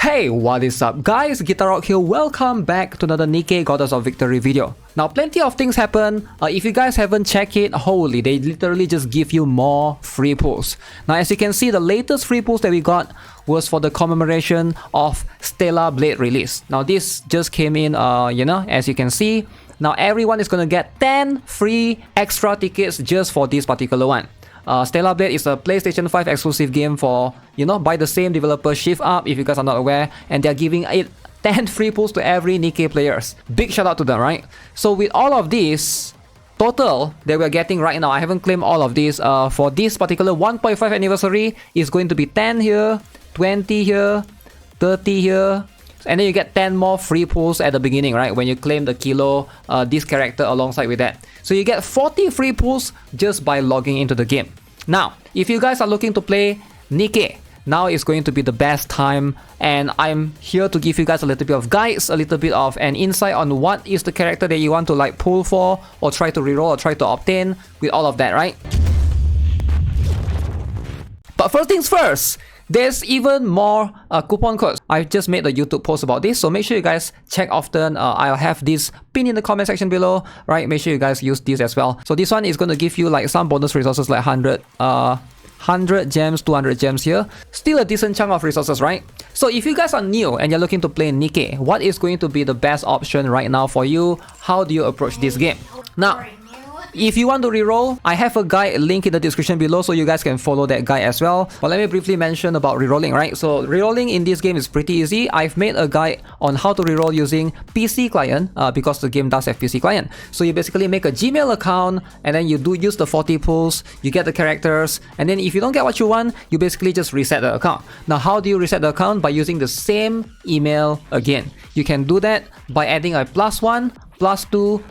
Hey, what is up guys, GuitarRock here, welcome back to another Nikke Goddess of Victory video. Now plenty of things happen, if you guys haven't checked it, holy, they literally just give you more free pulls. Now as you can see, the latest free pulls that we got was for the commemoration of Stellar Blade release. Now this just came in, as you can see. Now everyone is gonna get 10 free extra tickets just for this particular one. Stellar Blade is a PlayStation 5 exclusive game for, by the same developer Shift Up, if you guys are not aware, and they're giving it 10 free pulls to every Nikke players. Big shout out to them, right? So with all of this, total that we're getting right now, I haven't claimed all of this, for this particular 1.5 anniversary is going to be 10 here, 20 here, 30 here, and then you get 10 more free pulls at the beginning, right? When you claim the kilo, this character alongside with that. So you get 40 free pulls just by logging into the game. Now, if you guys are looking to play Nikke, now is going to be the best time, and I'm here to give you guys a little bit of guides, a little bit of an insight on what is the character that you want to like pull for, or try to reroll, or try to obtain with all of that, right? But first things first, there's even more coupon codes. I just made a YouTube post about this, so make sure you guys check often. I'll have this pinned in the comment section below, right? Make sure you guys use this as well. So this one is going to give you like some bonus resources like 100 gems, 200 gems here. Still a decent chunk of resources, right? So if you guys are new and you're looking to play Nikke, what is going to be the best option right now for you? How do you approach this game? Now, if you want to reroll, I have a guide link in the description below, so you guys can follow that guide as well. But let me briefly mention about rerolling, right? So rerolling in this game is pretty easy. I've made a guide on how to reroll using PC client, because the game does have PC client. So you basically make a Gmail account, and then you do use the 40 pulls, you get the characters, and then if you don't get what you want, you basically just reset the account. Now how do you reset the account? By using the same email again. You can do that by adding a +1, +2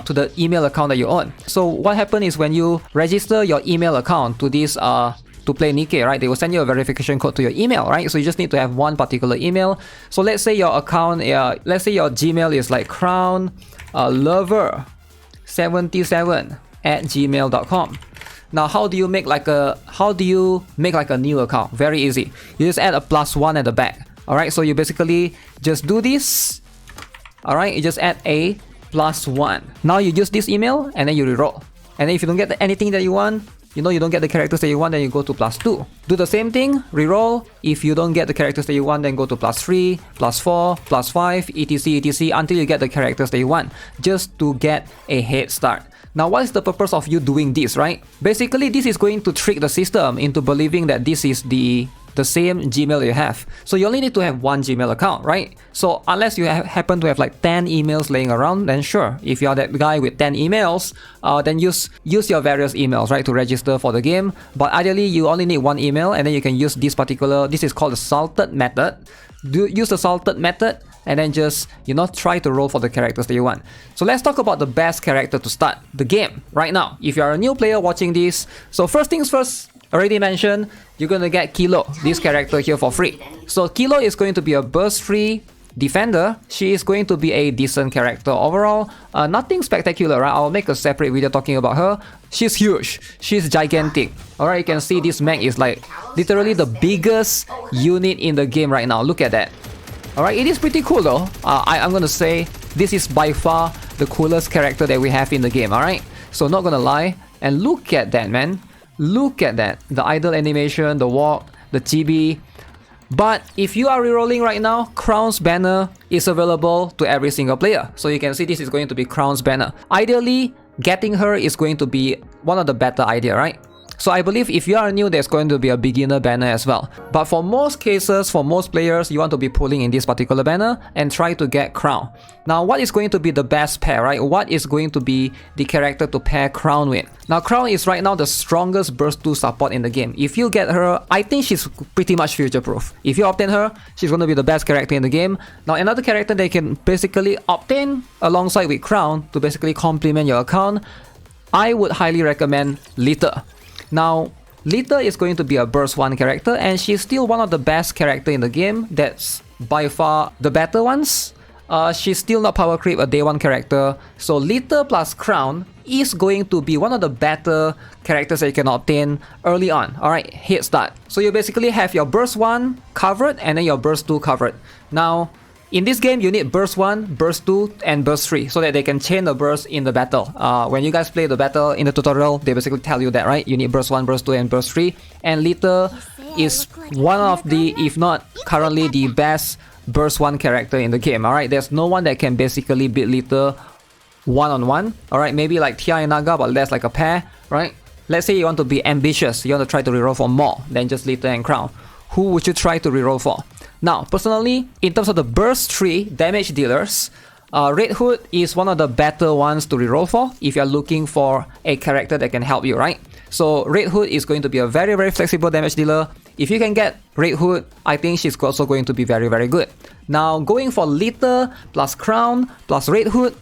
to the email account that you own. So what happens is when you register your email account to this to play Nikke, right, they will send you a verification code to your email, right? So you just need to have one particular email. So let's say your account, let's say your Gmail is like crownlover77@gmail.com. Now how do you make like a new account? Very easy. You just add a +1 at the back. Alright, so you basically just do this. Alright, you just add a +1. Now you use this email and then you reroll. And then if you don't get anything that you want, you don't get the characters that you want, then you go to +2. Do the same thing, reroll. If you don't get the characters that you want, then go to +3, +4, +5, etc, until you get the characters that you want, just to get a head start. Now what is the purpose of you doing this, right? Basically this is going to trick the system into believing that this is the same Gmail you have. So you only need to have one Gmail account, right? So unless you happen to have like 10 emails laying around, then sure, if you're that guy with 10 emails, then use your various emails, right, to register for the game. But ideally you only need one email, and then you can use this is called the salted method. Use the salted method and then just, try to roll for the characters that you want. So let's talk about the best character to start the game right now, if you're a new player watching this. So first things first, already mentioned, you're gonna get Kilo, this character here, for free. So Kilo is going to be a burst-free defender. She is going to be a decent character overall. Nothing spectacular, right? I'll make a separate video talking about her. She's huge. She's gigantic. Alright, you can see this mech is like literally the biggest unit in the game right now. Look at that. Alright, it is pretty cool though. I'm gonna say this is by far the coolest character that we have in the game, alright? So not gonna lie. And look at that, man. Look at that, the idle animation, the walk, the chibi. But if you are rerolling right now, Crown's banner is available to every single player. So you can see this is going to be Crown's banner. Ideally, getting her is going to be one of the better idea, right? So I believe if you are new, there's going to be a beginner banner as well. But for most cases, for most players, you want to be pulling in this particular banner and try to get Crown. Now, what is going to be the best pair, right? What is going to be the character to pair Crown with? Now, Crown is right now the strongest burst 2 support in the game. If you get her, I think she's pretty much future-proof. If you obtain her, she's going to be the best character in the game. Now, another character they can basically obtain alongside with Crown to basically complement your account, I would highly recommend Litter. Now, Litter is going to be a burst 1 character, and she's still one of the best character in the game. That's by far the better ones. She's still not power creep, a day 1 character. So Litter plus Crown is going to be one of the better characters that you can obtain early on. Alright, head start. So you basically have your burst 1 covered and then your burst 2 covered. Now, in this game, you need burst 1, burst 2, and burst 3 so that they can chain the burst in the battle. When you guys play the battle in the tutorial, they basically tell you that, right? You need burst 1, burst 2, and burst 3. And Nikke is one of the, if not currently the best burst 1 character in the game. Alright, there's no one that can basically beat Nikke one-on-one. Alright, maybe like Tia and Naga, but that's like a pair, right? Let's say you want to be ambitious, you want to try to reroll for more than just Nikke and Crown. Who would you try to reroll for? Now, personally, in terms of the burst 3 damage dealers, Red Hood is one of the better ones to reroll for if you're looking for a character that can help you, right? So Red Hood is going to be a very, very flexible damage dealer. If you can get Red Hood, I think she's also going to be very, very good. Now, going for Nikke plus Crown plus Red Hood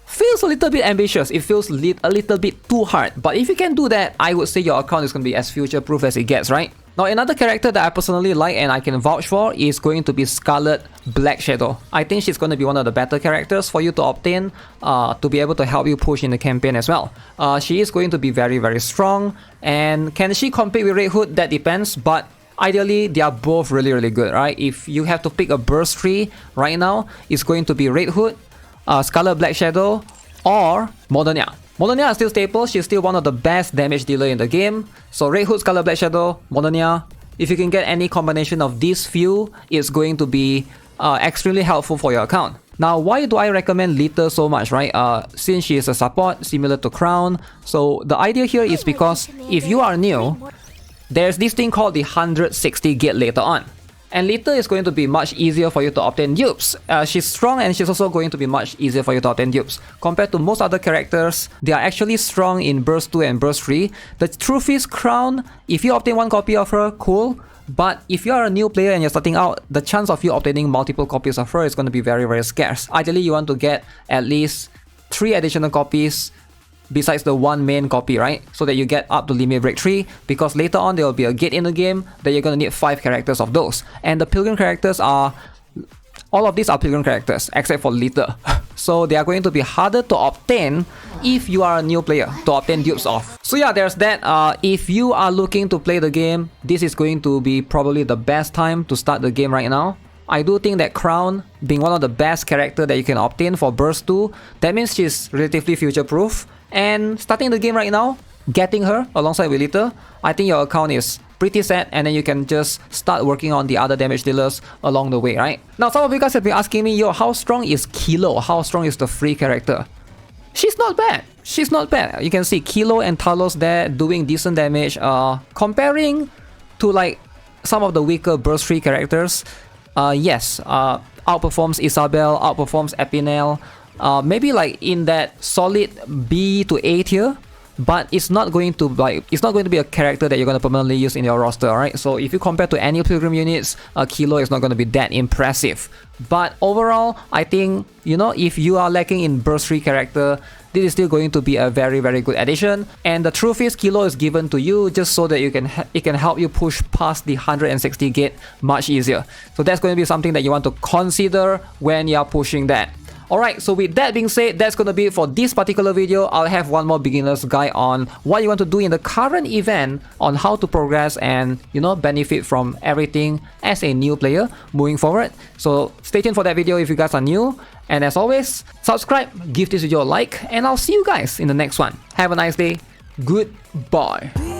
feels a little bit ambitious. It feels a little bit too hard. But if you can do that, I would say your account is going to be as future-proof as it gets, right? Now, another character that I personally like and I can vouch for is going to be Scarlet Black Shadow. I think she's going to be one of the better characters for you to obtain to be able to help you push in the campaign as well. She is going to be very, very strong. And can she compete with Red Hood? That depends. But ideally, they are both really, really good, right? If you have to pick a burst 3 right now, it's going to be Red Hood, Scarlet Black Shadow, or Modernia. Modernia is still stable. She's still one of the best damage dealer in the game. So Red Hood, Scarlet Black Shadow, Modernia. If you can get any combination of these few, it's going to be extremely helpful for your account. Now, why do I recommend Nikke so much, right? Since she is a support similar to Crown. So the idea here is because if you are new, there's this thing called the 160 gate later on. And Nikke is going to be much easier for you to obtain dupes. She's strong and she's also going to be much easier for you to obtain dupes. Compared to most other characters, they are actually strong in burst 2 and burst 3. The truth is, Crown, if you obtain one copy of her, cool. But if you are a new player and you're starting out, the chance of you obtaining multiple copies of her is going to be very, very scarce. Ideally, you want to get at least 3 additional copies besides the one main copy, right? So that you get up to limit break 3, because later on there will be a gate in the game that you're going to need 5 characters of those. And the pilgrim characters are... all of these are pilgrim characters, except for Nikke. So they are going to be harder to obtain if you are a new player, to obtain dupes of. So yeah, there's that. If you are looking to play the game, this is going to be probably the best time to start the game right now. I do think that Crown, being one of the best characters that you can obtain for burst 2, that means she's relatively future-proof. And starting the game right now, getting her alongside with Nikke, I think your account is pretty set, and then you can just start working on the other damage dealers along the way, right? Now, some of you guys have been asking me, yo, how strong is Kilo? How strong is the free character? She's not bad. She's not bad. You can see Kilo and Talos there doing decent damage. Comparing to like some of the weaker burst 3 characters, yes, outperforms Isabel, outperforms Epinel. Maybe like in that solid B to A tier, but it's not going to be a character that you're going to permanently use in your roster, alright? So if you compare to any pilgrim units, Kilo is not going to be that impressive. But overall, I think, you know, if you are lacking in burst 3 character, this is still going to be a very, very good addition. And the truth is, Kilo is given to you just so that it can help you push past the 160 gate much easier. So that's going to be something that you want to consider when you're pushing that. Alright, so with that being said, that's gonna be it for this particular video. I'll have one more beginner's guide on what you want to do in the current event, on how to progress and, you know, benefit from everything as a new player moving forward. So stay tuned for that video if you guys are new. And as always, subscribe, give this video a like, and I'll see you guys in the next one. Have a nice day. Goodbye.